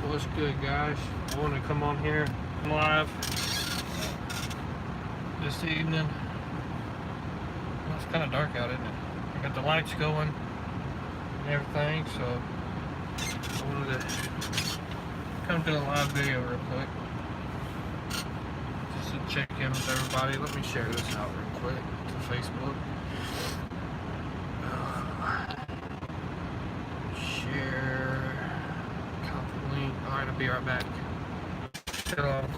What's good, guys? I want to come on here live this evening. Well, it's kind of dark out, isn't it? I got the lights going and everything, so I wanted to come do a live video real quick just to check in with everybody. Let me share this out real quick to Facebook. Share, copy link. Alright, I'll be right back.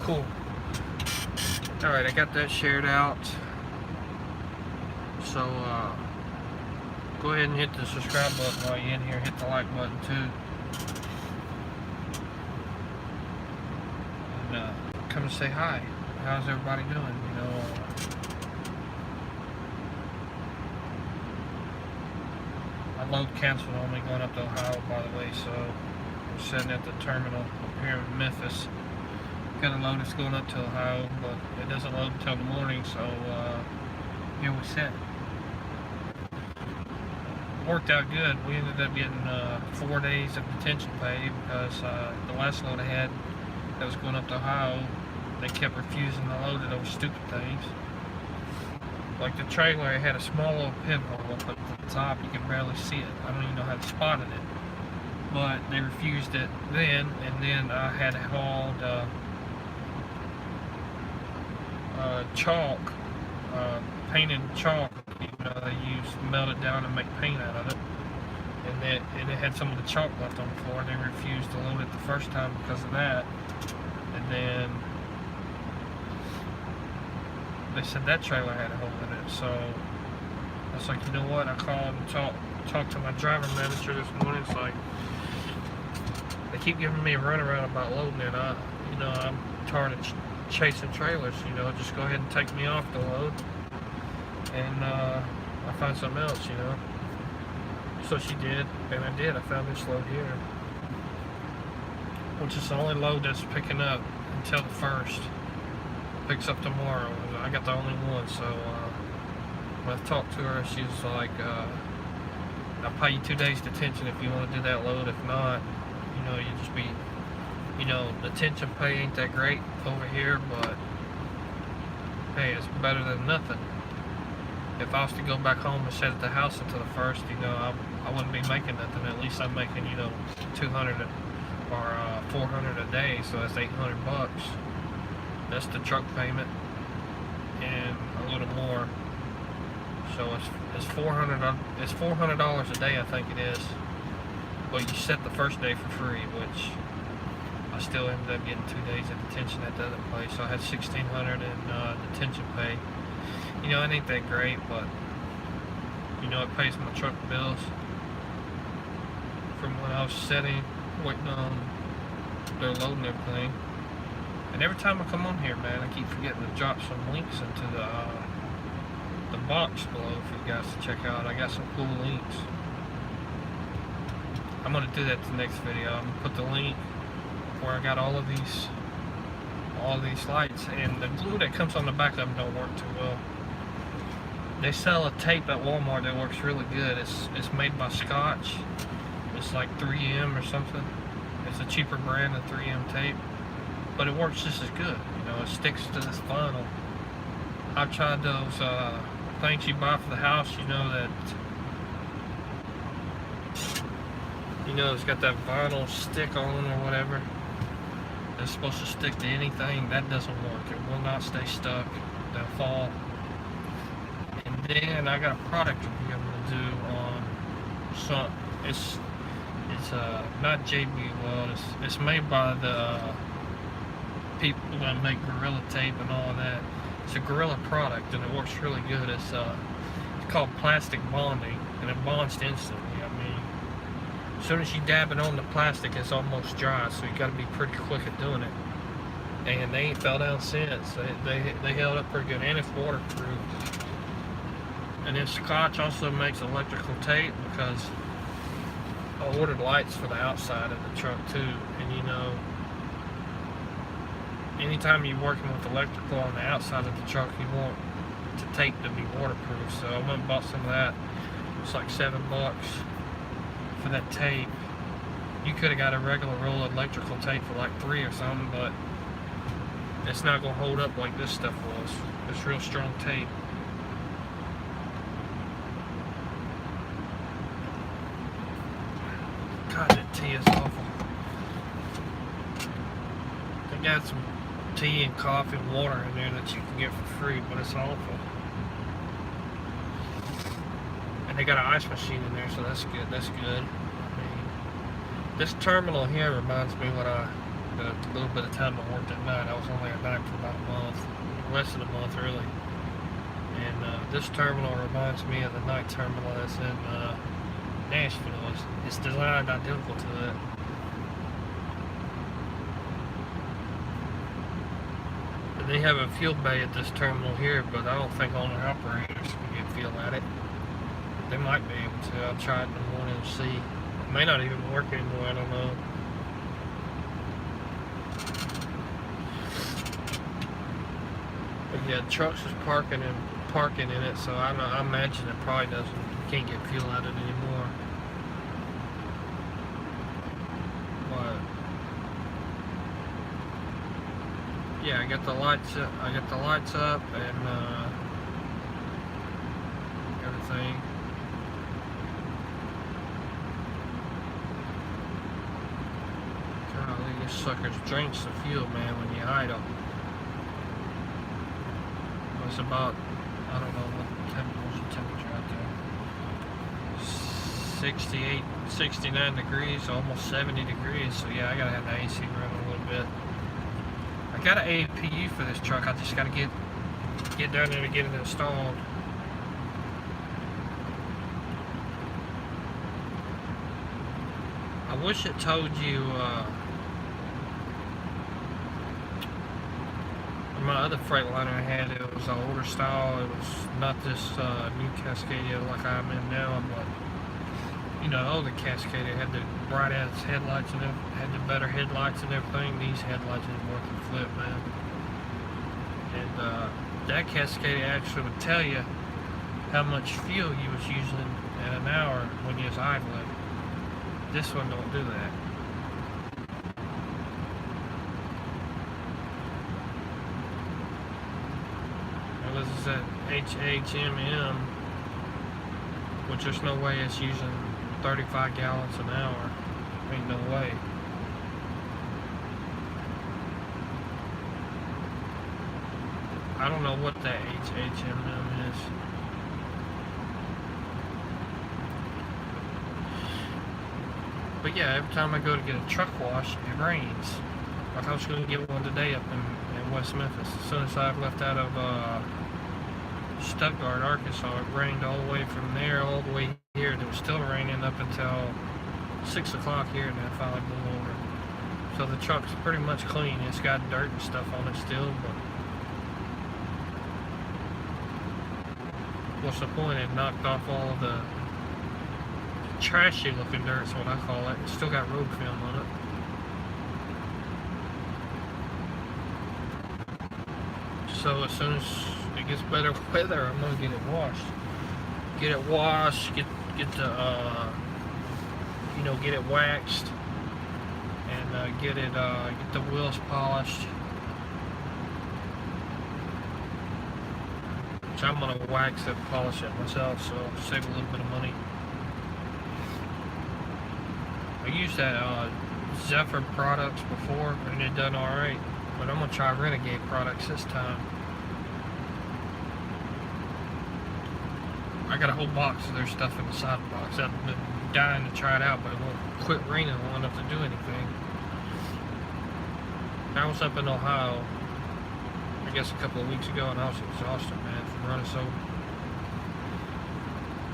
Cool. Alright, I got that shared out. So, go ahead and hit the subscribe button while you're in here. Hit the like button too. And come and say hi. How's everybody doing? You know, my load canceled on me going up to Ohio, by the way, so I'm sitting at the terminal up here in Memphis. Got a load that's going up to Ohio, but it doesn't load until the morning, so here we sit. Worked out good. We ended up getting 4 days of detention pay because the last load I had that was going up to Ohio, they kept refusing to load it over stupid things. Like the trailer had a small little pinhole up at the top, you can barely see it. I don't even know how to spot it. But they refused it then, and then I had hauled chalk, painted chalk. You know, they melt it down and make paint out of it. And it had some of the chalk left on the floor, and they refused to load it the first time because of that. And then they said that trailer had a hole in it. So I was like, you know what? I called and talked to my driver manager this morning. It's like, they keep giving me a runaround about loading it. I'm tired of chasing trailers. You know, just go ahead and take me off the load, and I'll find something else. You know. So she did, and I did. I found this load here, which is the only load that's picking up until the 1st. Picks up tomorrow. I got the only one. So when I talked to her, she was like, "I'll pay you 2 days detention if you want to do that load. If not, you know, you just be." You know, the detention pay ain't that great over here, but hey, it's better than nothing. If I was to go back home and sit at the house until the 1st, you know, I wouldn't be making nothing. At least I'm making, you know, 200 or 400 a day, so that's $800. That's the truck payment and a little more. So it's $400. It's $400 a day, I think it is. But you set the first day for free, which I still ended up getting 2 days of detention at the other place. So I had $1,600 in detention pay. You know, it ain't that great, but you know, it pays my truck bills from when I was sitting, waiting on their loading everything. And every time I come on here, man, I keep forgetting to drop some links into the box below for you guys to check out. I got some cool links. I'm gonna do that in the next video. I'm gonna put the link where I got all these lights, and the glue that comes on the back of them don't work too well. They sell a tape at Walmart that works really good. It's made by Scotch. It's like 3M or something. It's a cheaper brand than 3M tape, but it works just as good. You know, it sticks to this vinyl. I've tried those things you buy for the house. You know that. You know, it's got that vinyl stick on or whatever. It's supposed to stick to anything. That doesn't work. It will not stay stuck. They'll fall. And then I got a product review I'm gonna do on some. It's not JB Weld. It's made by the people that make Gorilla Tape and all of that. It's a Gorilla product, and it works really good. It's called plastic bonding, and it bonds instantly. As soon as you dab it on the plastic, it's almost dry, so you got to be pretty quick at doing it. And they ain't fell down since. They held up pretty good, and it's waterproof. And then Scotch also makes electrical tape, because I ordered lights for the outside of the truck too. And you know, anytime you're working with electrical on the outside of the truck, you want the tape to be waterproof. So I went and bought some of that. It's like $7 for that tape. You could have got a regular roll of electrical tape for like 3 or something, but it's not gonna hold up like this stuff was. It's real strong tape. God, that tea is awful. They got some tea and coffee and water in there that you can get for free, but it's awful. And they got an ice machine in there, so that's good. That's good. This terminal here reminds me when the little bit of time I worked at night. I was only at night for about a month, less than a month really. And this terminal reminds me of the night terminal that's in Nashville. It's designed identical to that. And they have a fuel bay at this terminal here, but I don't think owner-operators can get fuel at it. They might be able to. I'll try it in the morning and see. It may not even work anymore, I don't know. But yeah, trucks is parking in it, so I imagine it probably doesn't. You can't get fuel out of it anymore. But yeah, I got the lights up. And everything. Golly, this sucker's drinks the fuel, man, when you idle. It's about, I don't know what's the temperature out there. 68, 69 degrees, almost 70 degrees. So yeah, I gotta have the AC running a little bit. I got an APU for this truck. I just gotta get down there to get it installed. I wish it told you. My other Freightliner I had, it was an older style. It was not this new Cascadia like I'm in now, but you know, older Cascadia had the bright ass headlights and had the better headlights and everything. These headlights didn't work and flip, man. And that Cascadia actually would tell you how much fuel you was using in an hour when you was idling. This one don't do that. This is at HHMM, which there's no way it's using 35 gallons an hour. Ain't no way. I don't know what that HHMM is. But yeah, every time I go to get a truck wash, it rains. Like I was going to get one today up in West Memphis. As soon as I left out of Stuttgart, Arkansas, it rained all the way from there all the way here. It was still raining up until 6 o'clock here, and then finally blew over. So the truck's pretty much clean. It's got dirt and stuff on it still, but what's the point? It knocked off all of the trashy looking dirt, is what I call it. It's still got road film on it. So as soon as it gets better weather, I'm gonna get it washed. Get it washed, get the you know, get it waxed, and get the wheels polished. Which I'm gonna wax it, polish it myself, so save a little bit of money. I used that Zephyr products before, and it done all right. But I'm gonna try Renegade products this time. I got a whole box of their stuff in the side box. I've been dying to try it out, but it won't quit raining long enough to do anything. I was up in Ohio, I guess a couple of weeks ago, and I was exhausted, man, from running so.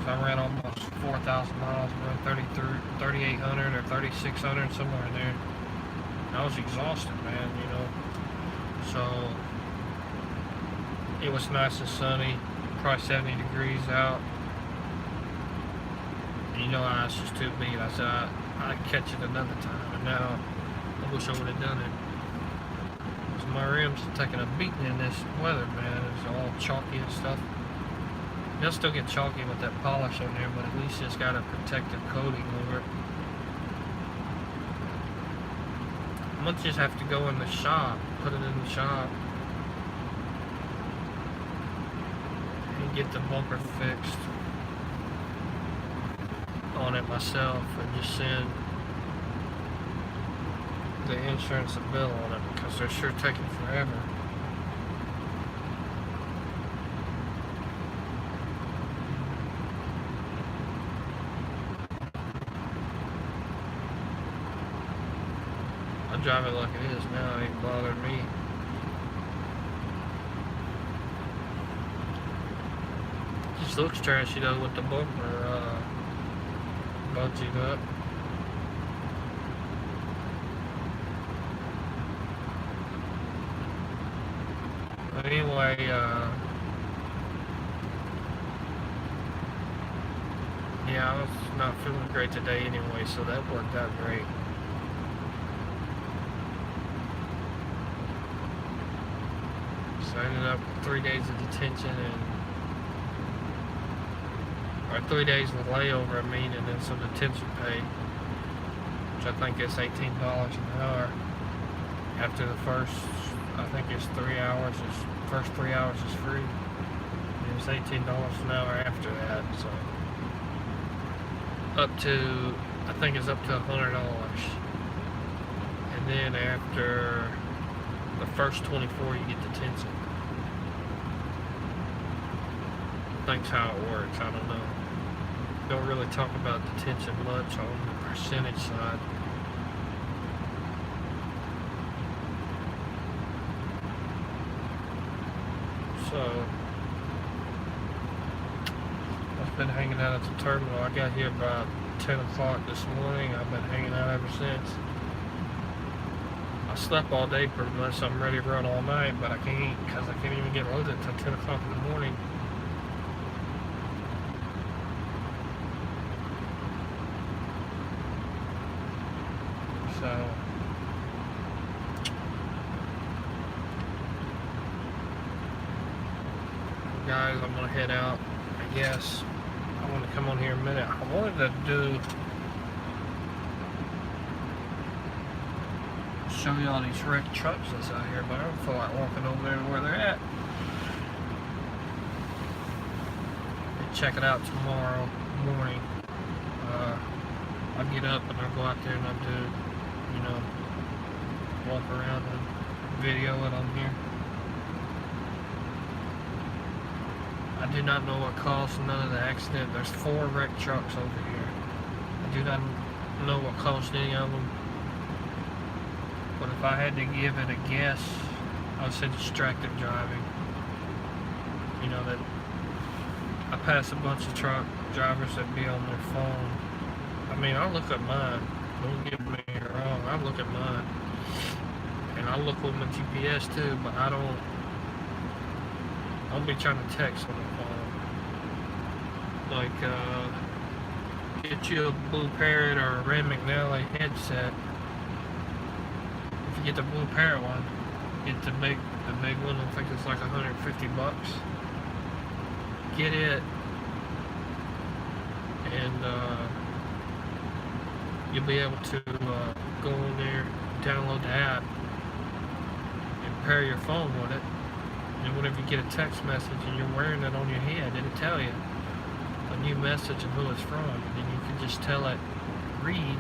So I ran almost 4,000 miles, ran 3,800 or 3,600, somewhere in there. And I was exhausted, man, you know. So it was nice and sunny, probably 70 degrees out. And you know, I was just too beat. I said I'd catch it another time, and now I wish I would have done it. So my rims are taking a beating in this weather, man. It's all chalky and stuff. They'll still get chalky with that polish on there, but at least it's got a protective coating over it. I'm gonna just have to go in the shop, put it in the shop, and get the bumper fixed on it myself, and just send the insurance a bill on it, because they're sure taking forever. I drive it like it is now, it ain't bothering me. Just looks trashy though with the bumper budged up. But anyway, yeah, I was not feeling great today anyway, so that worked out great. So I ended up with 3 days of detention or 3 days with layover, and then some detention pay, which I think is $18 an hour. After the first, I think it's 3 hours, first 3 hours is free. And it's $18 an hour after that, so up to, I think it's up to $100. And then after the first 24, you get detention. That's how it works. I don't know. Don't really talk about detention much on the percentage side. So I've been hanging out at the terminal. I got here about 10 o'clock this morning. I've been hanging out ever since. I slept all day pretty much, so I'm ready to run all night, but I can't, because I can't even get loaded until 10 o'clock in the morning. So guys, I'm gonna head out, I guess. I want to come on here in a minute. I wanted to show you all these wrecked trucks that's out here, but I don't feel like walking over there to where they're at. And check it out tomorrow morning. I'll get up and I'll go out there and I'll do, walk around and video it on here. I do not know what caused none of the accident. There's 4 wrecked trucks over here. I do not know what caused any of them. But if I had to give it a guess, I would say distracted driving. That I pass a bunch of truck drivers that be on their phone. I look at mine. Don't get me wrong. I look at mine. And I look with my GPS too, but I don't be trying to text on the phone. Like, get you a Blue Parrot or a Rand McNally headset. If you get the Blue Parrot one, get the big one. I think it's like $150. Get it, and you'll be able to go in there, download the app, and pair your phone with it. And whenever you get a text message and you're wearing it on your head, it'll tell you a new message and who it's from. And then you can just tell it, read.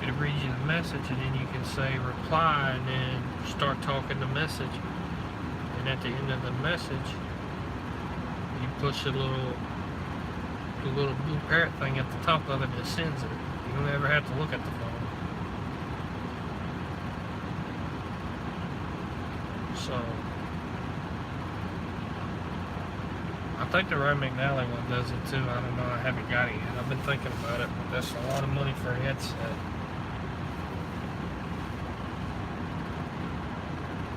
It'll read you the message, and then you can say reply, and then start talking the message. And at the end of the message, you push the little Blue Parrot thing at the top of it that sends it. You don't ever have to look at the phone. So I think the Rand McNally one does it too. I don't know. I haven't got it yet. I've been thinking about it, but that's a lot of money for a headset.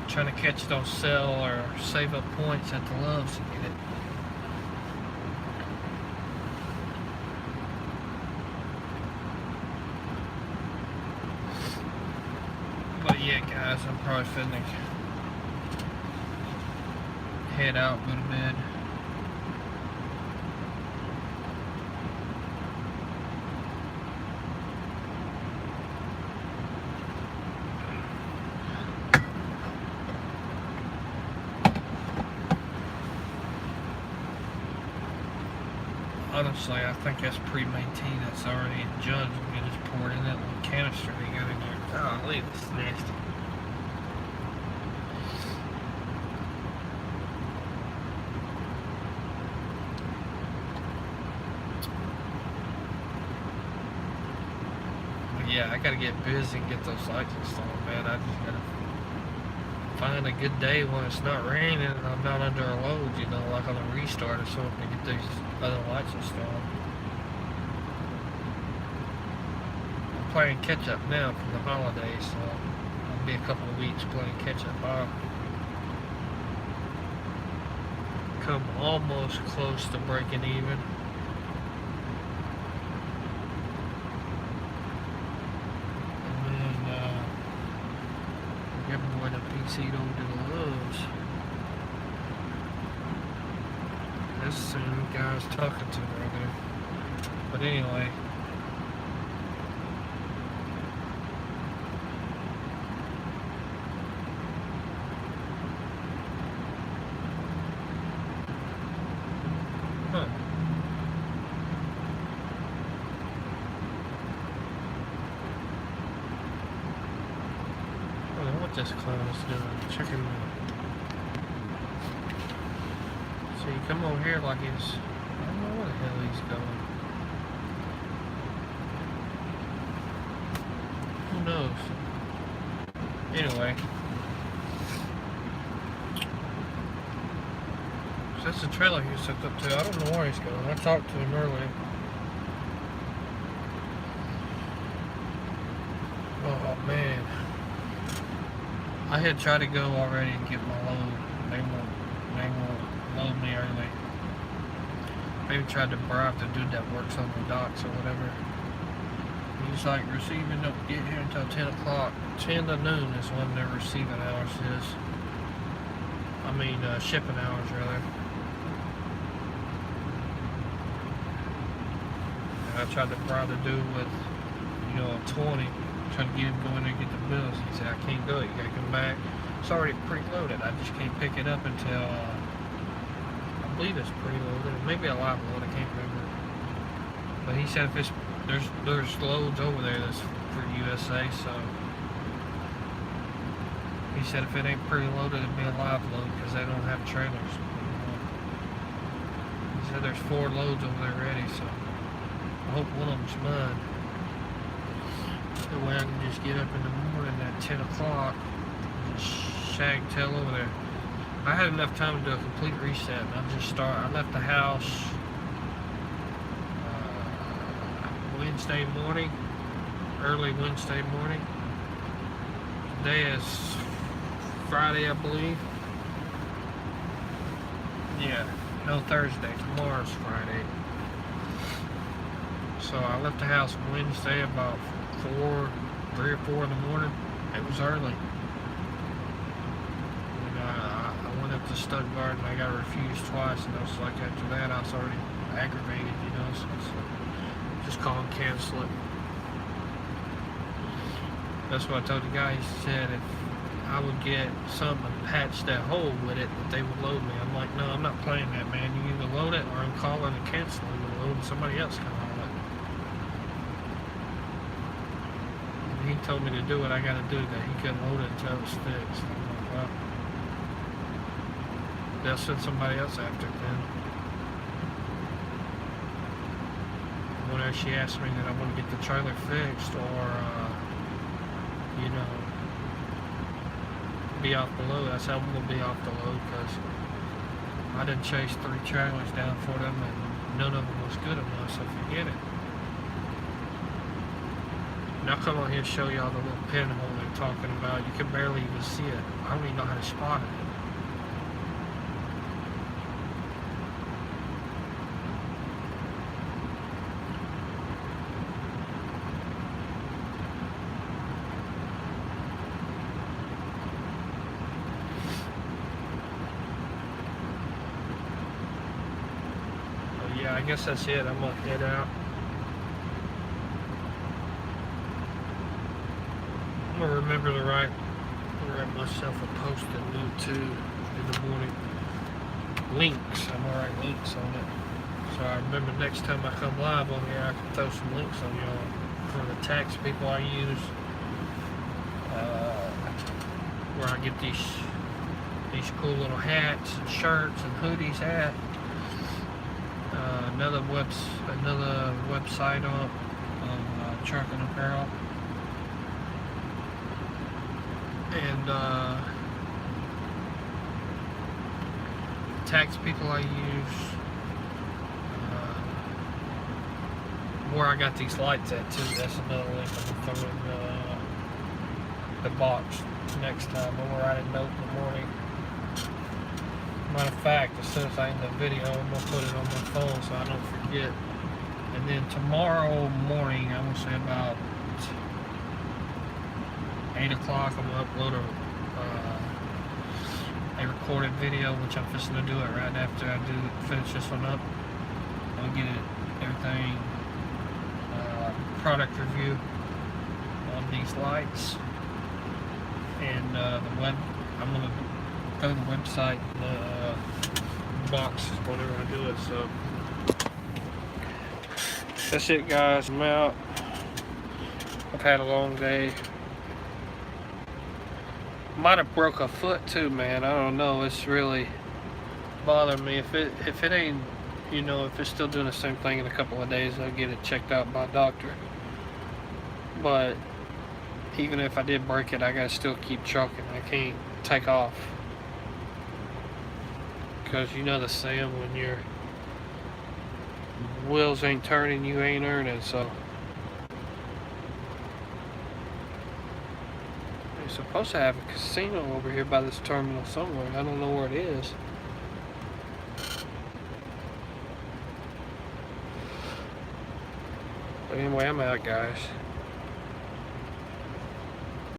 Trying to catch it on sale or save up points at the Loves to get it. But yeah, guys, I'm probably finna head out, go to bed. honestly, I think that's pre-maintained. That's already in jugs. We can just pour it in that little canister they got in there. Oh, look, this is nasty. But yeah, I gotta get busy and get those lights installed, man. I just gotta find a good day when it's not raining and I'm not under a load, you know, like on a restart or something to get these other lights installed. I'm playing catch up now from the holidays, so it'll be a couple of weeks playing catch up. I'll come almost close to breaking even. Everyone at PC over to the Loves. That's the same guy I was talking to earlier. But anyway. Huh. I don't know what this clown is doing. Checking me. So you come over here like he's, I don't know where the hell he's going. Who knows? Anyway. So that's the trailer he's hooked up to. I don't know where he's going. I talked to him earlier. Oh man. I had tried to go already and get my load. They won't load me early. Maybe tried to bribe the dude that works on the docks or whatever. He's like, receiving don't get here until 10 o'clock. 10 to noon is when their receiving hours is. I mean, shipping hours rather. And I tried to bribe the dude with, you know, a 20. Trying to get him going there and get the bills. He said, I can't do it. You gotta come back. It's already preloaded. I just can't pick it up until, I believe it's preloaded. Maybe a live load. I can't remember. But he said if it's, there's loads over there that's for USA, so he said if it ain't preloaded, it'd be a live load because they don't have trailers. He said there's 4 loads over there ready, so I hope one of them's mine. That way I can just get up in the morning at 10 o'clock and just shag tail over there. I had enough time to do a complete reset, and I left the house Wednesday morning, early Wednesday morning. Today is Friday, I believe. Yeah, no, Thursday. Tomorrow's Friday. So I left the house Wednesday about 3 or 4 in the morning. It was early. And I went up to Stuttgart and I got refused twice, and I was like, after that I was already aggravated, you know, so just call and cancel it. That's what I told the guy. He said if I would get something and patch that hole with it, that they would load me. I'm like, no, I'm not playing that, man. You either load it or I'm calling and canceling and loading somebody else can haul it. He told me to do what I gotta do, that he couldn't load it until it was fixed. I'm like, well, they'll send somebody else after it then. Whenever she asked me that I want to get the trailer fixed or, you know, be off the load, I said I'm going to be off the load because I done chased 3 trailers down for them and none of them was good enough, so forget it. And I'll come on here and show y'all the little pinhole they're talking about. You can barely even see it. I don't even know how to spot it. But yeah, I guess that's it. I'm gonna head out. I'm gonna remember to write myself a post-it note too in the morning. Links. I'm gonna write links on it so So I remember next time I come live on here, I can throw some links on y'all for the tax people I use, where I get these cool little hats and shirts and hoodies at. Another website on Trucking Apparel, and tax people I use, where I got these lights at too. That's another link I'm gonna throw in the box next time, or where I didn't know in the morning. Matter of fact, as soon as I end the video, I'm gonna put it on my phone so I don't forget. And then tomorrow morning, I'm gonna say about 8 o'clock, I'm gonna upload a recorded video, which I'm just gonna do it right after I finish this one up. I'll get everything, product review on these lights, and I'm gonna go to the website, box whenever I do it. So that's it, guys. I'm out. I've had a long day. Might have broke a foot too, man. I don't know. It's really bothering me. If it ain't, if it's still doing the same thing in a couple of days, I'll get it checked out by a doctor. But even if I did break it, I gotta still keep trucking. I can't take off. Because you know the saying, when your wheels ain't turning, you ain't earning. So they're supposed to have a casino over here by this terminal somewhere. I don't know where it is. But anyway, I'm out, guys.